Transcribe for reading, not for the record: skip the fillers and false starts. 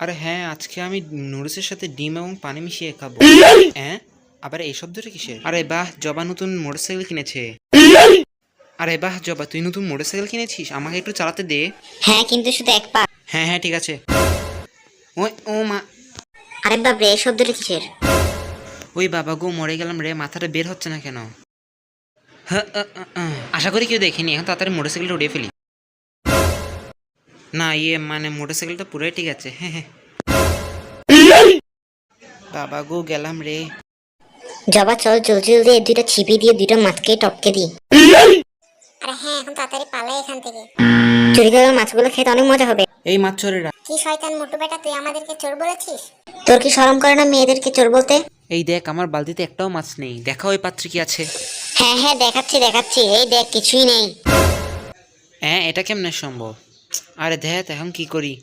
আরে হ্যাঁ, আজকে আমি নুডলসের সাথে ডিম এবং পানি মিশিয়ে খাবো। হ্যাঁ, আবার এই শব্দটা কিসের? আরে বাহ, জবা নতুন মোটরসাইকেল কিনেছে। আরে বাহ জবা, তুই নতুন মোটরসাইকেল কিনেছিস, আমাকে একটু চালাতে দে। হ্যাঁ, কিন্তু শুধু এক পা। হ্যাঁ হ্যাঁ ঠিক আছে। ওই ও মা, আরে বাপরে, এই শব্দটা কিসের? ওই বাবা গো, মরে গেলাম রে, মাথাটা বের হচ্ছে না কেন? হ্যাঁ, আশা করি কেউ দেখেনি, এখন তাড়াতাড়ি মোটরসাইকেলটা উড়িয়ে ফেলি। না ইয়ে মানে মোটরসাইকেলটা পুরোই ঠিক আছে। হ্যাঁ হ্যাঁ। বাবা গো, গেলাম রে। জবা চল, জলদি জলদি এই দুইটা ছিপি দিয়ে দুইটা মাছকে টপকে দিই। আরে হ্যাঁ, এখন তাড়াতাড়ি পালাই এখান থেকে। চুরি করে মাছগুলো খেতে অনেক মজা হবে। এই মাছ চোরেরা, কি শয়তান মোটু বেটা, তুই আমাদেরকে চোর বলেছিস? তোর কি শরম করে না মেয়েদেরকে চোর বলতে? এই দেখ আমার বালতিতে একটাও মাছ নেই, দেখা ওই পাত্রে কি আছে। হ্যাঁ হ্যাঁ, দেখাচ্ছি দেখাচ্ছি, এই দেখ কিছুই নেই। হ্যাঁ, এটা কেমনে সম্ভব? আরে দেখ এখন কি করি।